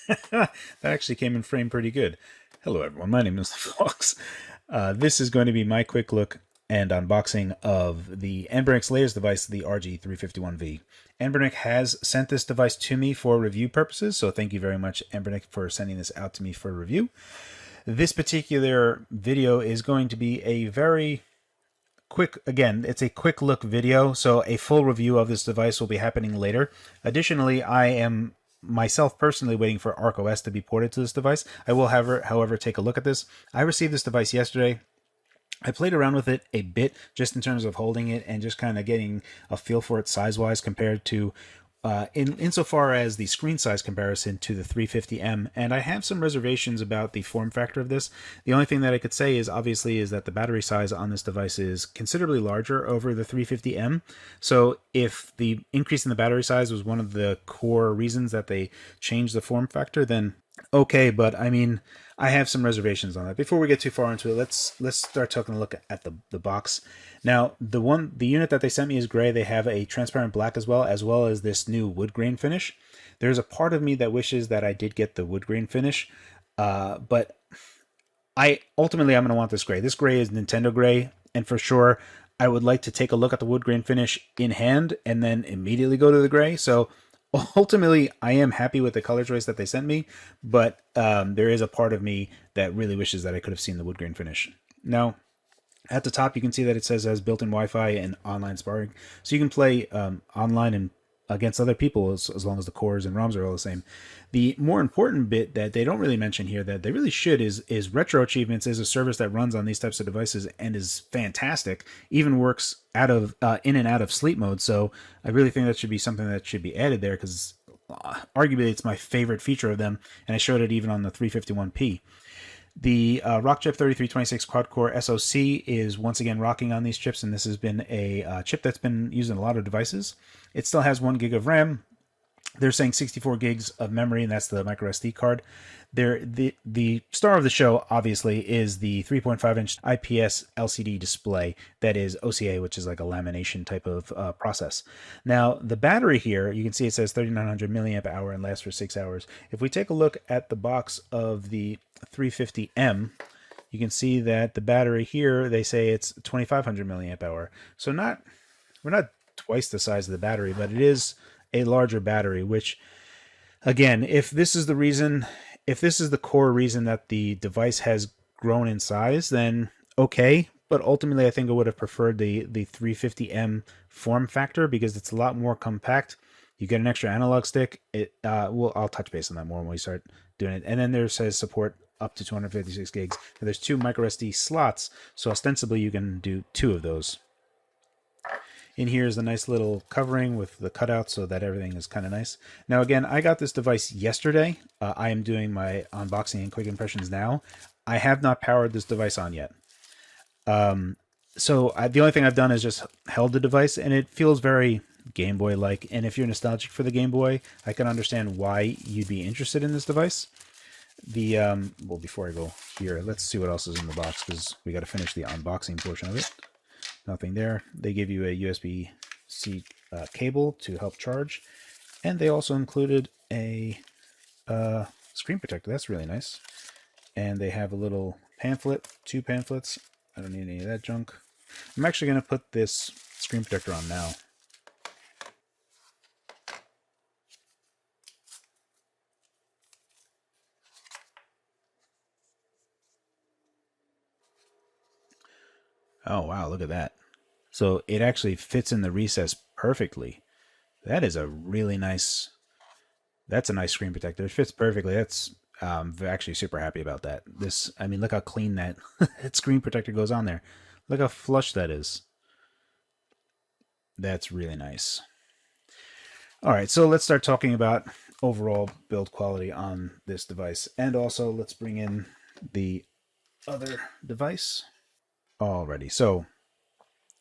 That actually came in frame pretty good. Hello everyone, my name is Phawx. This is going to be my quick look and unboxing of the Anbernic's latest device, the RG351v. Anbernic has sent this device to me for review purposes, so thank you very much, Anbernic, for sending this out to me for review. This particular video is going to be a very quick, again, it's a quick look video, so a full review of this device will be happening later. Additionally, I am myself personally waiting for ArcOS to be ported to this device. I will, however, take a look at this. I received this device yesterday. I played around with it a bit just in terms of holding it and just kind of getting a feel for it size-wise compared to insofar as the screen size comparison to the 350M, and I have some reservations about the form factor of this. The only thing that I could say is obviously is that the battery size on this device is considerably larger over the 350M. So if the increase in the battery size was one of the core reasons that they changed the form factor, then okay, but I mean, I have some reservations on that. Before we get too far into it, let's start taking a look at the box. Now, the unit that they sent me is gray. They have a transparent black as well as this new wood grain finish. There's a part of me that wishes that I did get the wood grain finish, but I'm going to want this gray. This gray is Nintendo gray, and for sure, I would like to take a look at the wood grain finish in hand and then immediately go to the gray. So ultimately, I am happy with the color choice that they sent me, but there is a part of me that really wishes that I could have seen the wood grain finish. Now, at the top, you can see that it says it has built-in Wi-Fi and online sparring, so you can play online and against other people as long as the cores and ROMs are all the same. The more important bit that they don't really mention here that they really should is Retro Achievements is a service that runs on these types of devices and is fantastic, even works out of in and out of sleep mode. So I really think that should be something that should be added there, because arguably it's my favorite feature of them, and I showed it even on the 351p. The Rockchip 3326 quad-core SoC is once again rocking on these chips, and this has been a chip that's been used in a lot of devices. It still has 1 gig of RAM. They're saying 64 gigs of memory, and that's the micro SD card. The star of the show, obviously, is the 3.5-inch IPS LCD display that is OCA, which is like a lamination type of process. Now, the battery here, you can see it says 3900 milliamp hour and lasts for 6 hours. If we take a look at the box of the 350M, you can see that the battery here, they say it's 2500 milliamp hour. So we're not twice the size of the battery, but it is a larger battery, which, again, if this is the core reason that the device has grown in size, then okay. But ultimately, I think I would have preferred the 350M form factor, because it's a lot more compact. You get an extra analog stick. I'll touch base on that more when we start doing it. And then there says support up to 256 gigs. And there's 2 micro SD slots, so ostensibly you can do 2 of those. In here is the nice little covering with the cutout so that everything is kind of nice. Now, again, I got this device yesterday. I am doing my unboxing and quick impressions now. I have not powered this device on yet. So the only thing I've done is just held the device, and it feels very Game Boy-like. And if you're nostalgic for the Game Boy, I can understand why you'd be interested in this device. Well, before I go here, let's see what else is in the box, because we got to finish the unboxing portion of it. Nothing there. They give you a USB-C cable to help charge, and they also included a screen protector. That's really nice. And they have a little pamphlet, 2 pamphlets. I don't need any of that junk. I'm actually going to put this screen protector on now. Oh, wow, look at that. So it actually fits in the recess perfectly. That is a really nice, that's a nice screen protector. It fits perfectly. That's actually super happy about that. I mean, look how clean that, that screen protector goes on there. Look how flush that is. That's really nice. All right, so let's start talking about overall build quality on this device. And also, let's bring in the other device. Alrighty, so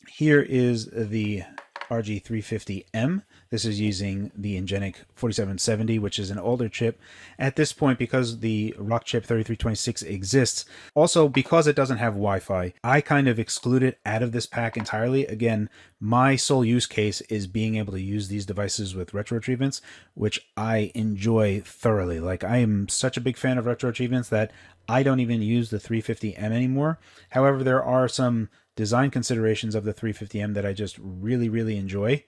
here is the RG350M. This is using the Anbernic 4770, which is an older chip. At this point, because the Rockchip 3326 exists, also because it doesn't have Wi-Fi, I kind of exclude it out of this pack entirely. Again, my sole use case is being able to use these devices with retro achievements, which I enjoy thoroughly. Like, I am such a big fan of retro achievements that I don't even use the 350M anymore. However, there are some design considerations of the 350M that I just really, really enjoy.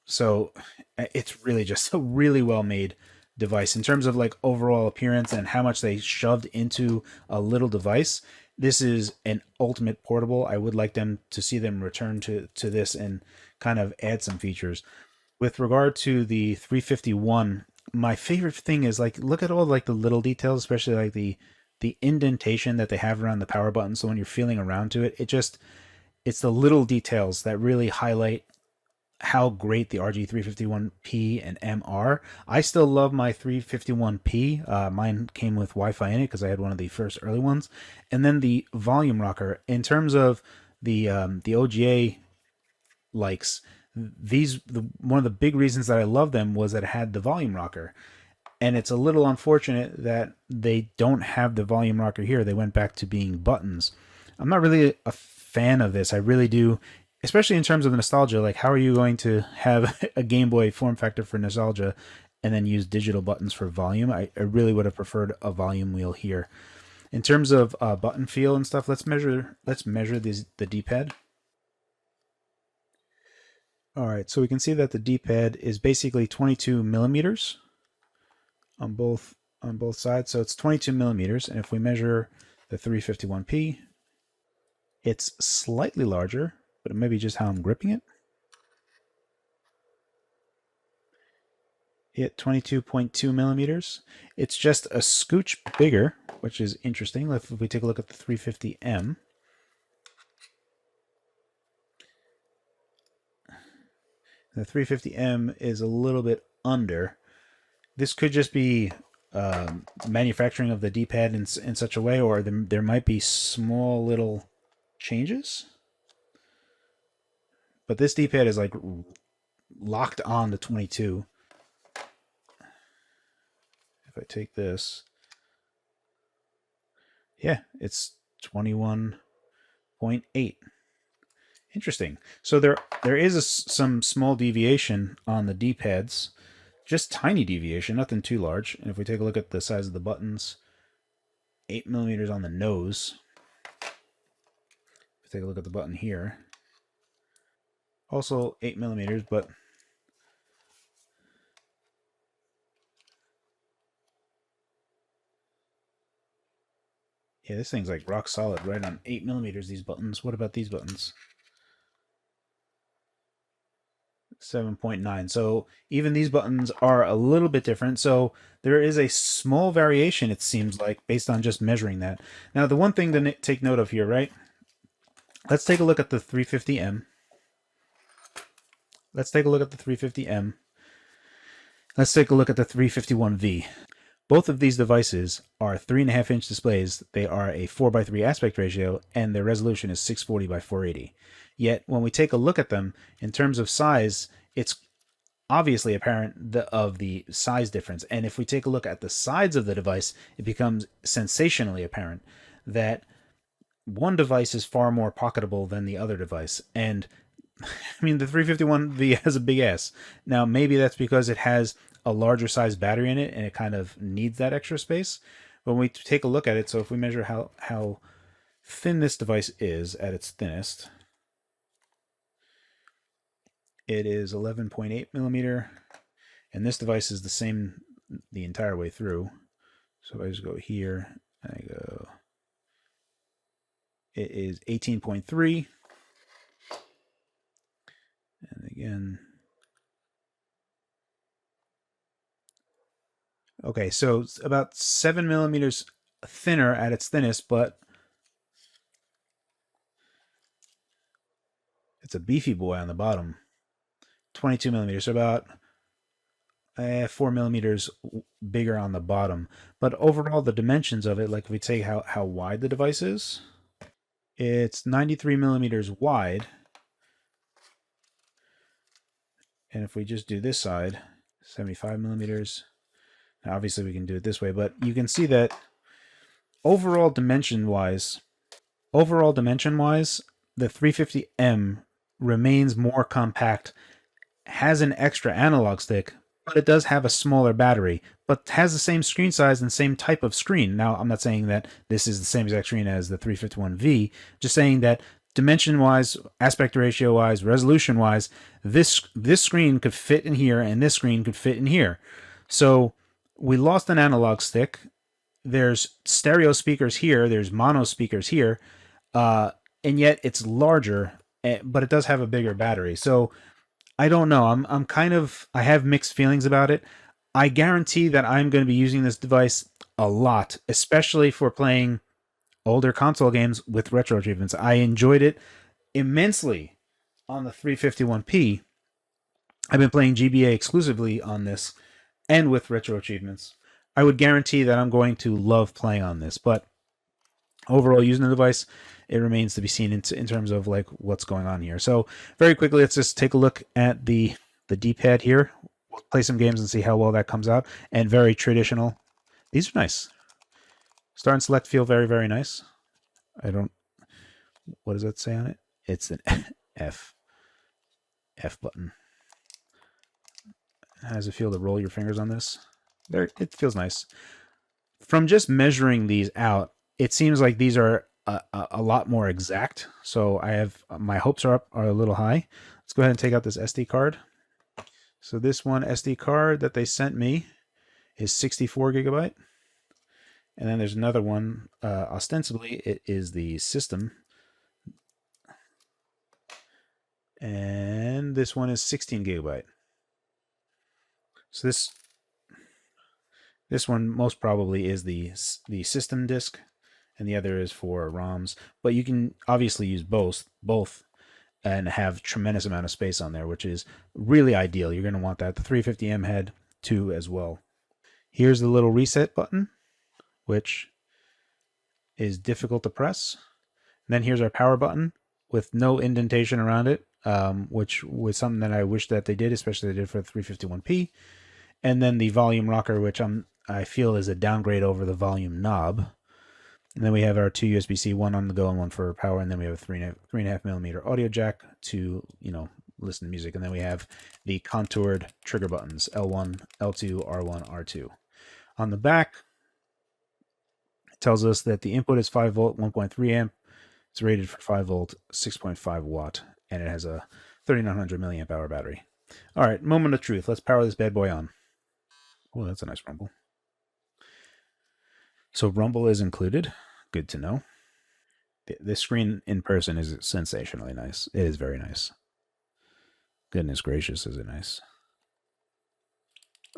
So it's really just a really well made device in terms of like overall appearance and how much they shoved into a little device. This is an ultimate portable. I would like them to see them return to this and kind of add some features. With regard to the 351, my favorite thing is like, look at all like the little details, especially like the indentation that they have around the power button. So when you're feeling around to it, it's the little details that really highlight how great the RG351P and M are. I still love my 351P. Mine came with Wi-Fi in it because I had one of the first early ones. And then the volume rocker. In terms of the OGA likes, one of the big reasons that I love them was that it had the volume rocker. And it's a little unfortunate that they don't have the volume rocker here. They went back to being buttons. I'm not really a fan of this. I really do, especially in terms of nostalgia. Like, how are you going to have a Game Boy form factor for nostalgia and then use digital buttons for volume? I really would have preferred a volume wheel here. In terms of button feel and stuff, let's measure the D-pad. All right, so we can see that the D-pad is basically 22 millimeters on both sides. So it's 22 millimeters, and if we measure the 351P, it's slightly larger, but it may be just how I'm gripping it. Hit 22.2 millimeters. It's just a scooch bigger, which is interesting. If we take a look at the 350M, the 350M is a little bit under. This could just be manufacturing of the D-pad in such a way, or there might be small little changes. But this D-pad is like locked on to 22. If I take this, yeah, it's 21.8. Interesting. So there is some small deviation on the D-pads, just tiny deviation, nothing too large. And if we take a look at the size of the buttons, 8 millimeters on the nose. If we take a look at the button here, also 8 millimeters, but yeah, this thing's like rock solid, right on 8 millimeters, these buttons. What about these buttons? 7.9. So even these buttons are a little bit different. So there is a small variation, it seems like, based on just measuring that. Now, the one thing to take note of here, right? Let's take a look at the 350M. Let's take a look at the 350M. Let's take a look at the 351V. Both of these devices are 3.5-inch displays. They are a 4:3 aspect ratio, and their resolution is 640 by 480. Yet, when we take a look at them, in terms of size, it's obviously apparent of the size difference. And if we take a look at the sides of the device, it becomes sensationally apparent that one device is far more pocketable than the other device. And I mean, the 351V has a big ass. Now, maybe that's because it has a larger size battery in it and it kind of needs that extra space. But when we take a look at it, so if we measure how thin this device is at its thinnest, it is 11.8 millimeter, and this device is the same the entire way through. So if I just go here, and I go, it is 18.3, and again, okay, so it's about 7 millimeters thinner at its thinnest, but it's a beefy boy on the bottom. 22 millimeters, so about 4 millimeters bigger on the bottom. But overall, the dimensions of it, like if we take how wide the device is, it's 93 millimeters wide, And if we just do this side, 75 millimeters, now obviously we can do it this way, but you can see that overall dimension-wise, the 350M remains more compact, has an extra analog stick, but it does have a smaller battery, but has the same screen size and same type of screen. Now, I'm not saying that this is the same exact screen as the 351V, just saying that dimension-wise, aspect ratio-wise, resolution-wise, this screen could fit in here and this screen could fit in here. So we lost an analog stick. There's stereo speakers here. There's mono speakers here. And yet it's larger, but it does have a bigger battery. So I don't know. I'm kind of, I have mixed feelings about it. I guarantee that I'm going to be using this device a lot, especially for playing older console games with retro achievements. I enjoyed it immensely on the 351P. I've been playing GBA exclusively on this and with retro achievements. I would guarantee that I'm going to love playing on this, but overall using the device, it remains to be seen in terms of like what's going on here. So very quickly, let's just take a look at the D-pad here. We'll play some games and see how well that comes out. And very traditional. These are nice. Start and select feel very, very nice. I don't, what does that say on it? It's an F button. How does it feel to roll your fingers on this? There, it feels nice. From just measuring these out, it seems like these are a lot more exact. So I have, my hopes are a little high. Let's go ahead and take out this SD card. So this one SD card that they sent me is 64 gigabyte. And then there's another one, ostensibly it is the system. And this one is 16 gigabyte. So this one most probably is the system disk, and the other is for ROMs. But you can obviously use both, and have tremendous amount of space on there, which is really ideal. You're going to want that. The 350M had 2 as well. Here's the little reset button, which is difficult to press. And then here's our power button with no indentation around it, which was something that I wish that they did, especially they did for the 351P. And then the volume rocker, which I feel is a downgrade over the volume knob. And then we have our 2 USB-C, one on the go and one for power. And then we have a 3.5 millimeter audio jack to, listen to music. And then we have the contoured trigger buttons, L1, L2, R1, R2. On the back, it tells us that the input is 5 volt, 1.3 amp. It's rated for 5 volt, 6.5 watt, and it has a 3900 milliamp hour battery. All right, moment of truth. Let's power this bad boy on. Oh, that's a nice rumble. So rumble is included. Good to know. This screen in person is sensationally nice. It is very nice. Goodness gracious, is it nice.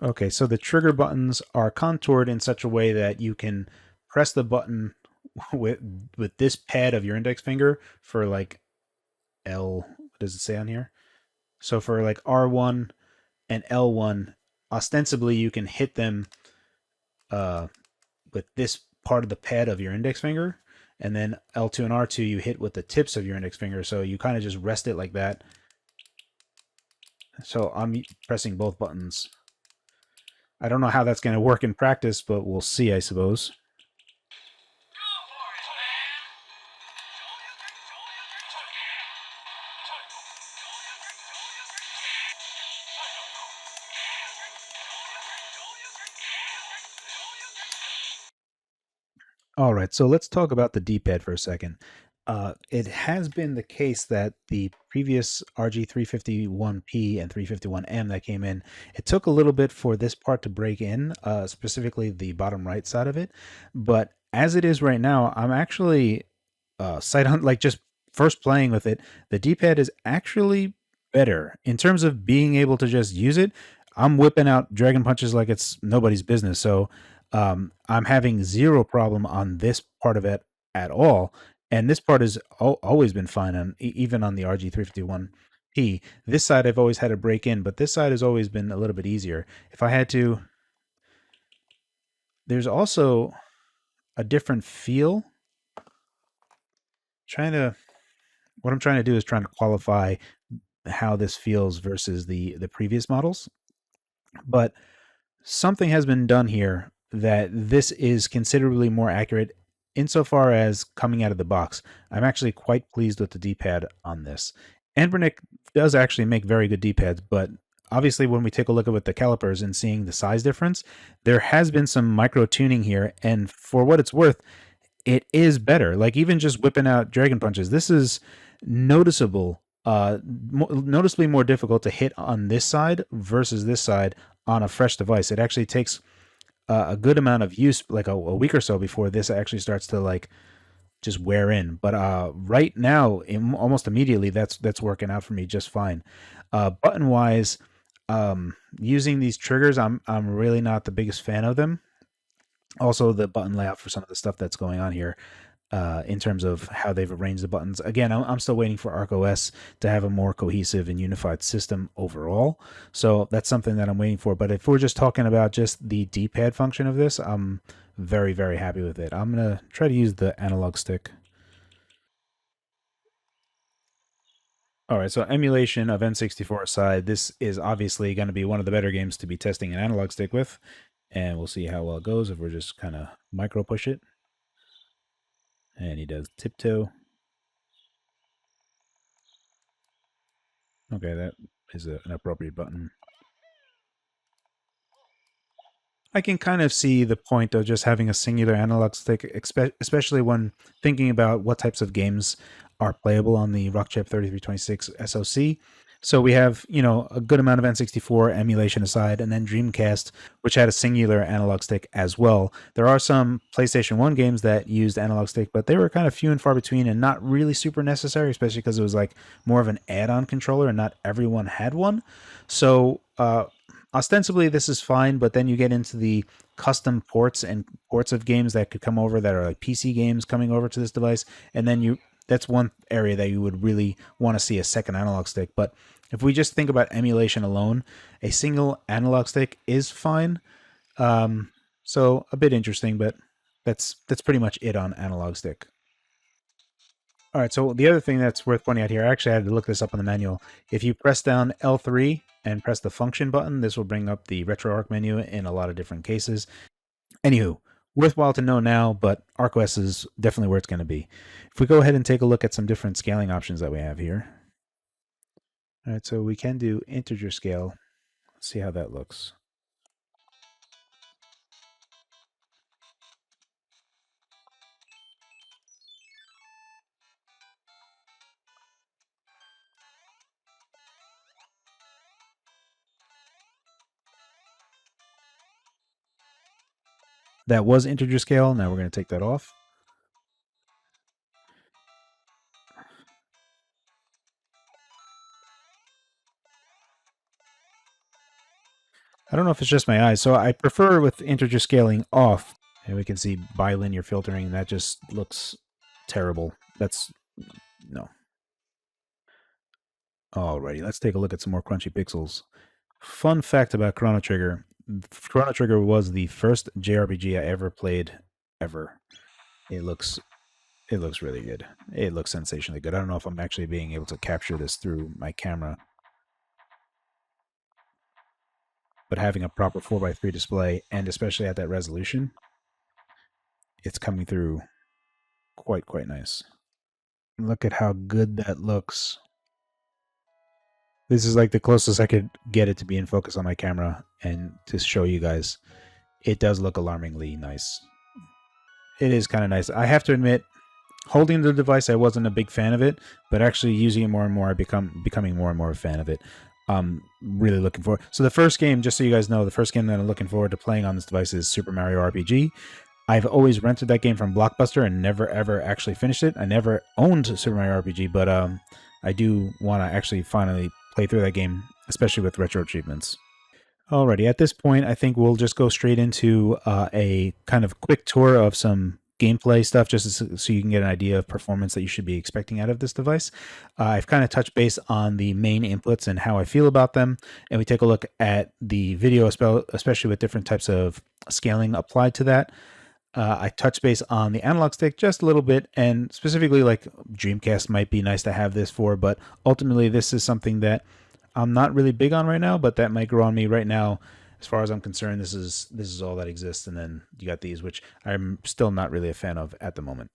Okay, so the trigger buttons are contoured in such a way that you can press the button with this pad of your index finger for like L, what does it say on here? So for like R1 and L1, ostensibly you can hit them with this part of the pad of your index finger, and then L2 and R2 you hit with the tips of your index finger, so you kind of just rest it like that. So I'm pressing both buttons. I don't know how that's going to work in practice, but we'll see, I suppose. All right, so let's talk about the D-pad for a second. It has been the case that the previous RG351P and 351M that came in, it took a little bit for this part to break in, specifically the bottom right side of it. But as it is right now, I'm actually sight on, like just first playing with it, the D-pad is actually better in terms of being able to just use it. I'm whipping out dragon punches like it's nobody's business. So I'm having zero problem on this part of it at all. And this part has always been fine, on even on the RG351P. This side I've always had to break in, but this side has always been a little bit easier. If I had to, there's also a different feel. What I'm trying to do is trying to qualify how this feels versus the previous models. But something has been done here that this is considerably more accurate insofar as coming out of the box. I'm actually quite pleased with the D-pad on this. Anbernic does actually make very good D-pads, but obviously when we take a look at the calipers and seeing the size difference, there has been some micro tuning here, and for what it's worth, it is better. Like even just whipping out dragon punches, this is noticeable, noticeably more difficult to hit on this side versus this side on a fresh device. It actually takes a good amount of use, like a week or so, before this actually starts to like just wear in. But right now, almost immediately, that's working out for me just fine. Button wise, using these triggers, I'm really not the biggest fan of them. Also, the button layout for some of the stuff that's going on here. In terms of how they've arranged the buttons. Again, I'm still waiting for ArcOS to have a more cohesive and unified system overall. So that's something that I'm waiting for. But if we're just talking about just the D-pad function of this, I'm very, very happy with it. I'm going to try to use the analog stick. All right, so emulation of N64 aside, this is obviously going to be one of the better games to be testing an analog stick with. And we'll see how well it goes if we're just kind of micro push it. And he does tiptoe. Okay, that is an appropriate button. I can kind of see the point of just having a singular analog stick, especially when thinking about what types of games are playable on the Rockchip 3326 SoC. So we have, a good amount of N64 emulation aside, and then Dreamcast, which had a singular analog stick as well. There are some PlayStation 1 games that used analog stick, but they were kind of few and far between and not really super necessary, especially because it was like more of an add-on controller and not everyone had one. So ostensibly this is fine, but then you get into the custom ports and ports of games that could come over that are like PC games coming over to this device, and then that's one area that you would really want to see a second analog stick. But if we just think about emulation alone, a single analog stick is fine. So a bit interesting, but that's pretty much it on analog stick. All right, so the other thing that's worth pointing out here, I actually had to look this up on the manual. If you press down L3 and press the function button, this will bring up the RetroArch menu in a lot of different cases. Anywho, worthwhile to know now, but ArcOS is definitely where it's going to be. If we go ahead and take a look at some different scaling options that we have here. All right, so we can do integer scale. Let's see how that looks. That was integer scale. Now we're going to take that off. I don't know if it's just my eyes. So I prefer with integer scaling off. And we can see bilinear filtering. That just looks terrible. No. Alrighty, let's take a look at some more crunchy pixels. Fun fact about Chrono Trigger. Chrono Trigger was the first JRPG I ever played ever. It looks really good. It looks sensationally good. I don't know if I'm actually being able to capture this through my camera. But having a proper 4x3 display, and especially at that resolution, it's coming through quite nice. Look at how good that looks. This is like the closest I could get it to be in focus on my camera, and to show you guys, it does look alarmingly nice. It is kind of nice. I have to admit, holding the device, I wasn't a big fan of it, but actually using it more and more, I becoming more and more a fan of it. Really looking forward. So the first game, just so you guys know, the first game that I'm looking forward to playing on this device is Super Mario RPG. I've always rented that game from Blockbuster and never ever actually finished it. I never owned Super Mario RPG, but I do want to actually finally play through that game, especially with retro achievements. Alrighty, at this point, I think we'll just go straight into a kind of quick tour of some gameplay stuff, just so you can get an idea of performance that you should be expecting out of this device. I've kind of touched base on the main inputs and how I feel about them, and we take a look at the video, especially with different types of scaling applied to that. I touch base on the analog stick just a little bit, and specifically like Dreamcast might be nice to have this for, but ultimately this is something that I'm not really big on right now, but that might grow on me right now. As far as I'm concerned, this is all that exists, and then you got these, which I'm still not really a fan of at the moment.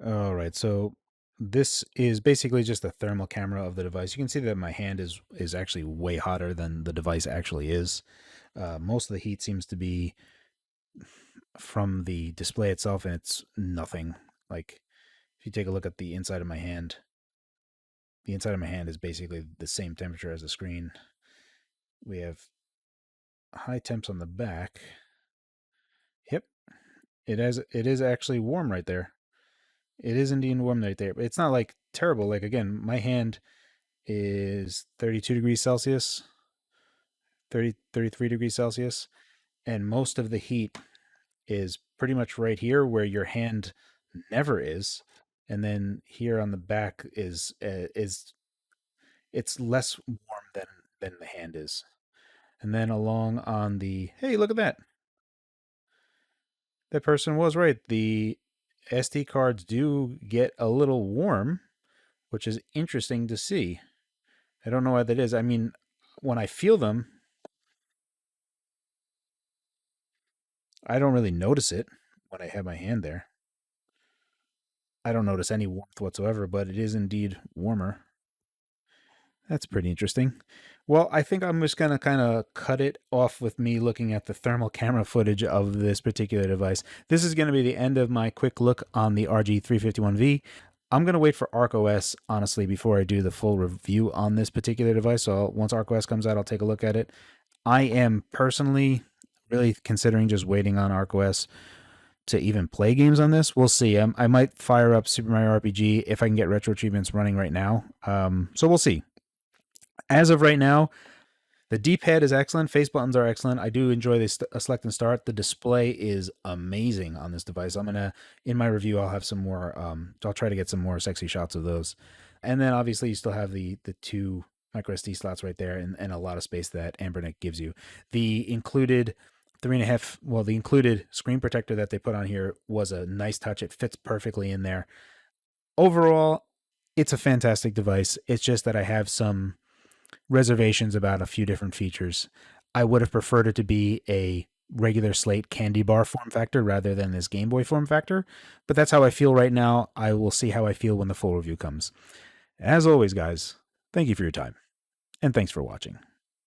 All right, so this is basically just a thermal camera of the device. You can see that my hand is actually way hotter than the device actually is. Most of the heat seems to be from the display itself, and it's nothing. Like, if you take a look at the inside of my hand, the inside of my hand is basically the same temperature as the screen. We have high temps on the back. Yep, it is actually warm right there. It is indeed warm right there. But it's not like terrible. Like, again, my hand is 32 degrees Celsius, 33 degrees Celsius, and most of the heat is pretty much right here where your hand never is. And then here on the back is it's less warm than the hand is. And then along on the, hey, look at that. That person was right. The SD cards do get a little warm, which is interesting to see. I don't know why that is. I mean, when I feel them, I don't really notice it when I have my hand there. I don't notice any warmth whatsoever, but it is indeed warmer. That's pretty interesting. Well, I think I'm just going to kind of cut it off with me looking at the thermal camera footage of this particular device. This is going to be the end of my quick look on the RG351v. I'm going to wait for ArcOS, honestly, before I do the full review on this particular device. So once ArcOS comes out, I'll take a look at it. I am personally really considering just waiting on ArcOS to even play games on this. We'll see. I might fire up Super Mario RPG if I can get retro achievements running right now. So we'll see. As of right now, the D-pad is excellent. Face buttons are excellent. I do enjoy this select and start. The display is amazing on this device. In my review, I'll have some more, I'll try to get some more sexy shots of those. And then obviously you still have the two micro SD slots right there and a lot of space that Anbernic gives you. The included the included screen protector that they put on here was a nice touch. It fits perfectly in there. Overall, it's a fantastic device. It's just that I have some reservations about a few different features. I would have preferred it to be a regular slate candy bar form factor rather than this Game Boy form factor, but that's how I feel right now. I will see how I feel when the full review comes. As always, guys, thank you for your time, and thanks for watching.